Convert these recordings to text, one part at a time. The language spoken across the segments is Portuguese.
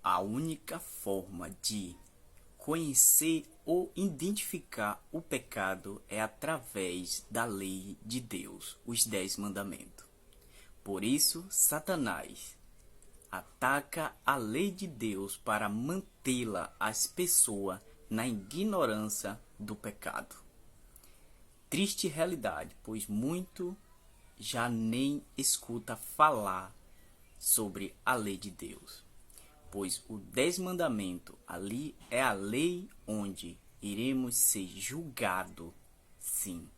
A única forma de conhecer ou identificar o pecado é através da lei de Deus, os 10 mandamentos. Por isso, Satanás ataca a lei de Deus para mantê-la as pessoas na ignorância do pecado. Triste realidade, pois muito já nem escuta falar sobre a lei de Deus. Pois o 10 mandamento ali é a lei onde iremos ser julgados. Sim,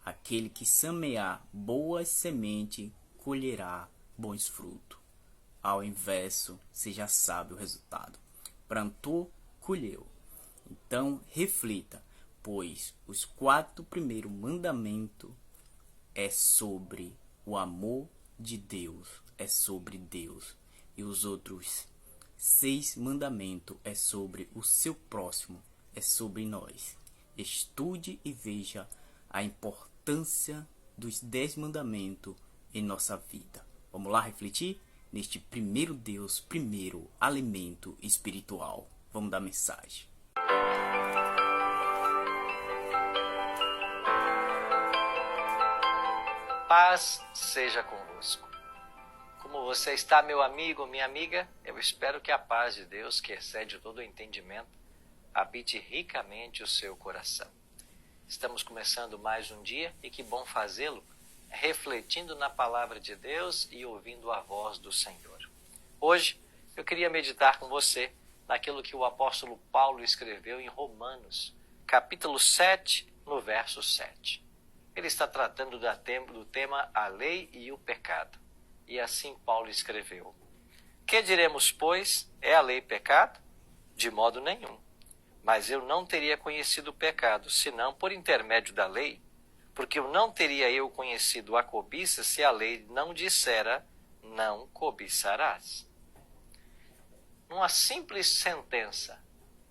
aquele que semear boas sementes colherá bons frutos. Ao inverso, você já sabe o resultado. Plantou, colheu. Então, reflita, pois os 4 primeiros mandamentos é sobre o amor de Deus, é sobre Deus. E os outros 6 mandamentos é sobre o seu próximo, é sobre nós. Estude e veja a importância dos 10 mandamentos em nossa vida. Vamos lá refletir? Neste primeiro Deus, primeiro alimento espiritual. Vamos dar mensagem. Paz seja convosco. Como você está, meu amigo, minha amiga? Eu espero que a paz de Deus, que excede todo o entendimento, habite ricamente o seu coração. Estamos começando mais um dia e que bom fazê-lo refletindo na palavra de Deus e ouvindo a voz do Senhor. Hoje eu queria meditar com você naquilo que o apóstolo Paulo escreveu em Romanos, capítulo 7, no verso 7. Ele está tratando do tema a lei e o pecado. E assim Paulo escreveu: Que diremos, pois? É a lei pecado? De modo nenhum. Mas eu não teria conhecido o pecado, senão por intermédio da lei, porque não teria eu conhecido a cobiça se a lei não dissera, não cobiçarás. Numa simples sentença,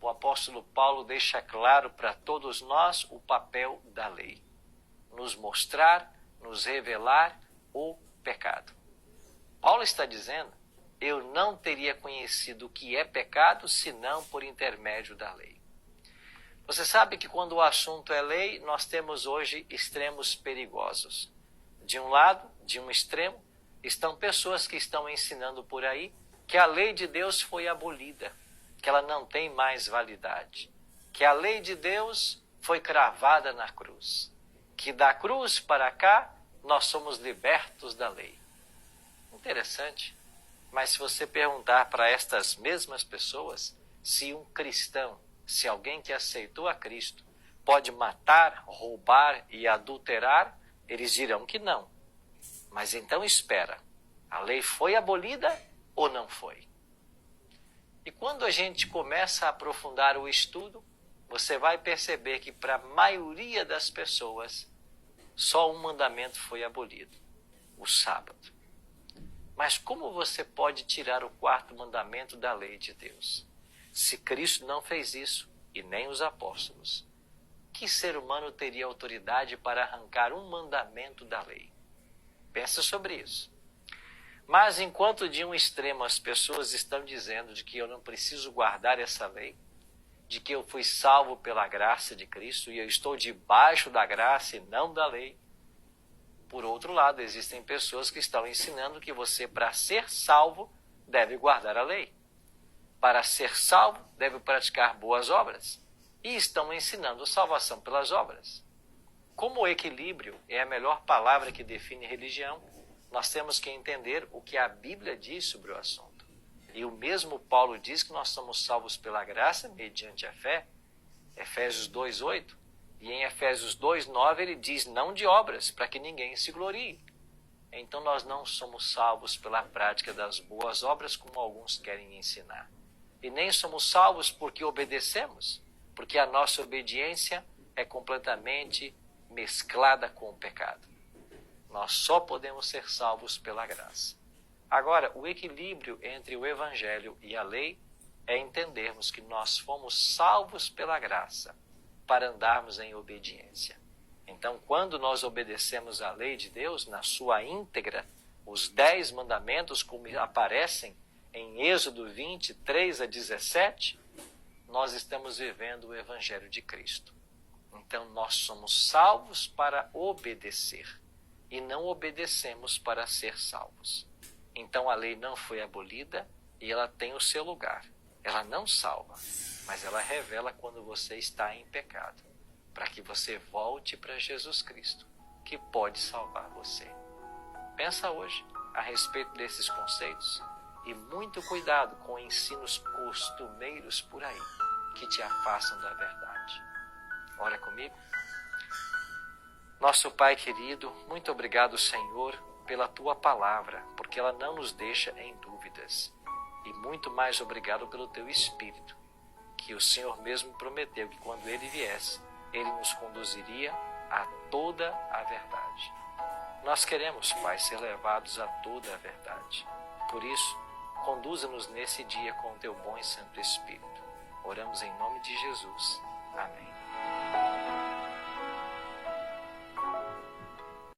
o apóstolo Paulo deixa claro para todos nós o papel da lei: nos mostrar, nos revelar o pecado. Paulo está dizendo: eu não teria conhecido o que é pecado senão por intermédio da lei. Você sabe que quando o assunto é lei, nós temos hoje extremos perigosos. De um lado, de um extremo, estão pessoas que estão ensinando por aí que a lei de Deus foi abolida, que ela não tem mais validade, que a lei de Deus foi cravada na cruz, que da cruz para cá nós somos libertos da lei. Interessante, mas se você perguntar para estas mesmas pessoas se um cristão, se alguém que aceitou a Cristo pode matar, roubar e adulterar, eles dirão que não. Mas então espera, a lei foi abolida ou não foi? E quando a gente começa a aprofundar o estudo, você vai perceber que para a maioria das pessoas, só um mandamento foi abolido: o sábado. Mas como você pode tirar o 4º mandamento da lei de Deus? Se Cristo não fez isso, e nem os apóstolos, que ser humano teria autoridade para arrancar um mandamento da lei? Pensa sobre isso. Mas enquanto de um extremo as pessoas estão dizendo de que eu não preciso guardar essa lei, de que eu fui salvo pela graça de Cristo e eu estou debaixo da graça e não da lei, por outro lado, existem pessoas que estão ensinando que você, para ser salvo, deve guardar a lei. Para ser salvo, deve praticar boas obras. E estão ensinando salvação pelas obras. Como o equilíbrio é a melhor palavra que define religião, nós temos que entender o que a Bíblia diz sobre o assunto. E o mesmo Paulo diz que nós somos salvos pela graça mediante a fé, Efésios 2:8. E em Efésios 2:9 ele diz: não de obras, para que ninguém se glorie. Então nós não somos salvos pela prática das boas obras, como alguns querem ensinar. E nem somos salvos porque obedecemos, porque a nossa obediência é completamente mesclada com o pecado. Nós só podemos ser salvos pela graça. Agora, o equilíbrio entre o Evangelho e a lei é entendermos que nós fomos salvos pela graça para andarmos em obediência. Então, quando nós obedecemos a lei de Deus na sua íntegra, os 10 mandamentos como aparecem em Êxodo 20, 3 a 17, nós estamos vivendo o Evangelho de Cristo. Então nós somos salvos para obedecer e não obedecemos para ser salvos. Então a lei não foi abolida e ela tem o seu lugar. Ela não salva, mas ela revela quando você está em pecado, para que você volte para Jesus Cristo, que pode salvar você. Pensa hoje a respeito desses conceitos e muito cuidado com ensinos costumeiros por aí, que te afastam da verdade. Ora comigo. Nosso Pai querido, muito obrigado, Senhor, pela Tua palavra, porque ela não nos deixa em dúvidas. E muito mais obrigado pelo Teu Espírito, que o Senhor mesmo prometeu que quando Ele viesse, Ele nos conduziria a toda a verdade. Nós queremos, Pai, ser levados a toda a verdade. Por isso, conduza-nos nesse dia com o Teu bom e santo Espírito. Oramos em nome de Jesus. Amém.